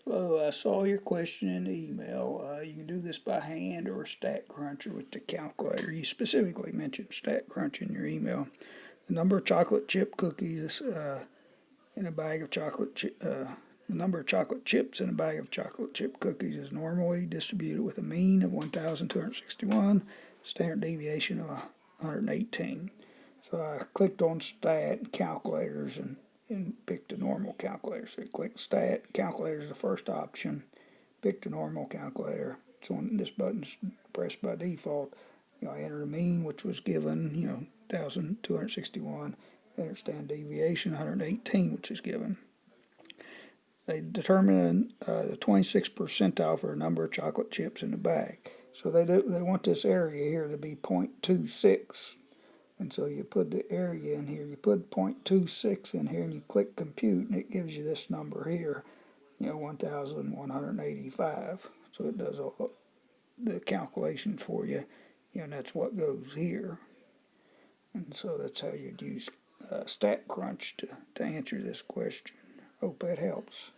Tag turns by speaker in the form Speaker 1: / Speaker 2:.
Speaker 1: Hello, I saw your question in the email. You can do this by hand or Stat Cruncher with the calculator. You specifically mentioned Stat Crunch in your email. The number of chocolate chip cookies in a bag of the number of chocolate chips in a bag of chocolate chip cookies is normally distributed with a mean of 1,261, standard deviation of 118. So I clicked on Stat and Calculators and picked the normal calculator. So you click Stat, Calculator is the first option. Pick the normal calculator. So on this button's pressed by default. I enter the mean, which was given, 1,261. Enter standard deviation, 118, which is given. They determine the 26th percentile for a number of chocolate chips in the bag. So they want this area here to be 0.26. And so you put the area in here, you put 0.26 in here, and you click compute, and it gives you this number here, 1,185. So it does all the calculations for you, and that's what goes here. And so that's how you'd use StatCrunch to answer this question. Hope that helps.